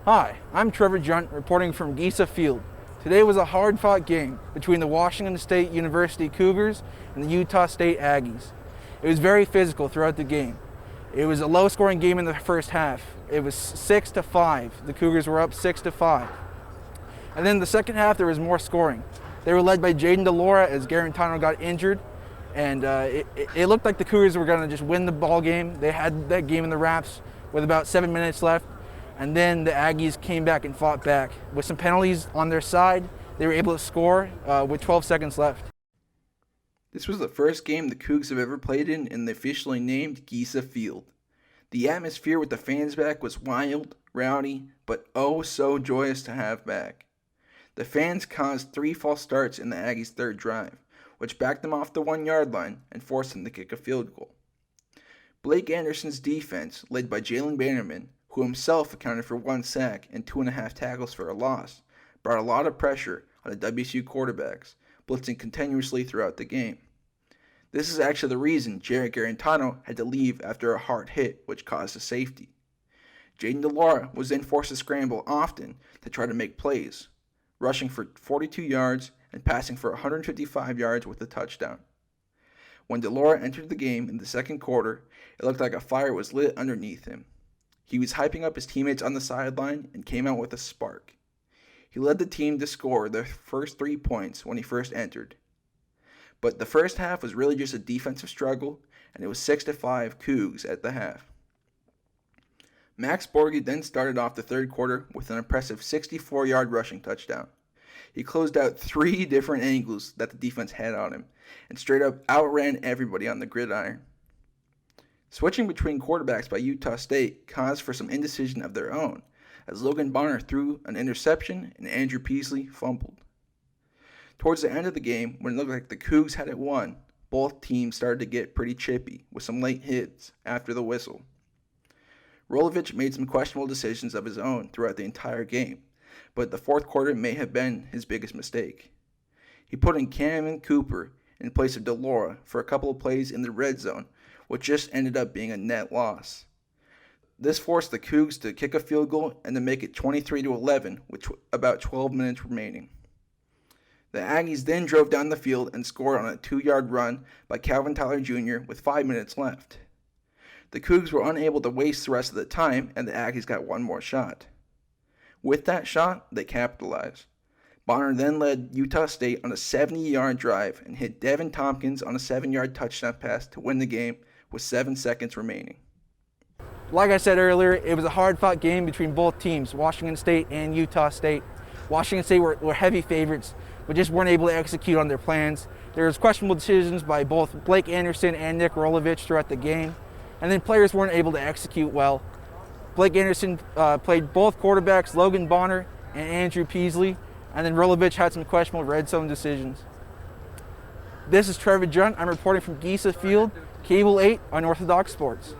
Hi, I'm Trevor Junt reporting from Gesa Field. Today was a hard-fought game between the Washington State University Cougars and the Utah State Aggies. It was very physical throughout the game. It was a low-scoring game in the first half. It was 6-5. The Cougars were up 6-5. And then the second half, there was more scoring. They were led by Jaden DeLora as Garantano got injured, and it looked like the Cougars were going to just win the ball game. They had that game in the wraps with about 7 minutes left. And then the Aggies came back and fought back. With some penalties on their side, they were able to score with 12 seconds left. This was the first game the Cougs have ever played in the officially named Gesa Field. The atmosphere with the fans back was wild, rowdy, but oh so joyous to have back. The fans caused 3 false starts in the Aggies' third drive, which backed them off the 1-yard line and forced them to kick a field goal. Blake Anderson's defense, led by Jalen Bannerman, who himself accounted for 1 sack and 2.5 tackles for a loss, brought a lot of pressure on the WSU quarterbacks, blitzing continuously throughout the game. This is actually the reason Jarrett Garantano had to leave after a hard hit, which caused a safety. Jaden DeLora was then forced to scramble often to try to make plays, rushing for 42 yards and passing for 155 yards with a touchdown. When DeLora entered the game in the second quarter, it looked like a fire was lit underneath him. He was hyping up his teammates on the sideline and came out with a spark. He led the team to score their first 3 points when he first entered. But the first half was really just a defensive struggle, and it was 6-5 Cougs at the half. Max Borghi then started off the third quarter with an impressive 64-yard rushing touchdown. He closed out 3 different angles that the defense had on him, and straight up outran everybody on the gridiron. Switching between quarterbacks by Utah State caused for some indecision of their own, as Logan Bonner threw an interception and Andrew Peasley fumbled. Towards the end of the game, when it looked like the Cougs had it won, both teams started to get pretty chippy with some late hits after the whistle. Rolovich made some questionable decisions of his own throughout the entire game, but the fourth quarter may have been his biggest mistake. He put in Cameron Cooper in place of DeLora for a couple of plays in the red zone, which just ended up being a net loss. This forced the Cougs to kick a field goal and to make it 23-11 with about 12 minutes remaining. The Aggies then drove down the field and scored on a 2-yard run by Calvin Tyler Jr. with 5 minutes left. The Cougs were unable to waste the rest of the time, and the Aggies got one more shot. With that shot, they capitalized. Bonner then led Utah State on a 70-yard drive and hit Devin Tompkins on a 7-yard touchdown pass to win the game with 7 seconds remaining. Like I said earlier, it was a hard-fought game between both teams, Washington State and Utah State. Washington State were heavy favorites, but just weren't able to execute on their plans. There was questionable decisions by both Blake Anderson and Nick Rolovich throughout the game, and then players weren't able to execute well. Blake Anderson played both quarterbacks, Logan Bonner and Andrew Peasley, and then Rolovich had some questionable red zone decisions. This is Trevor Junt. I'm reporting from Gesa Field, Cable 8 on Unorthodox Sports.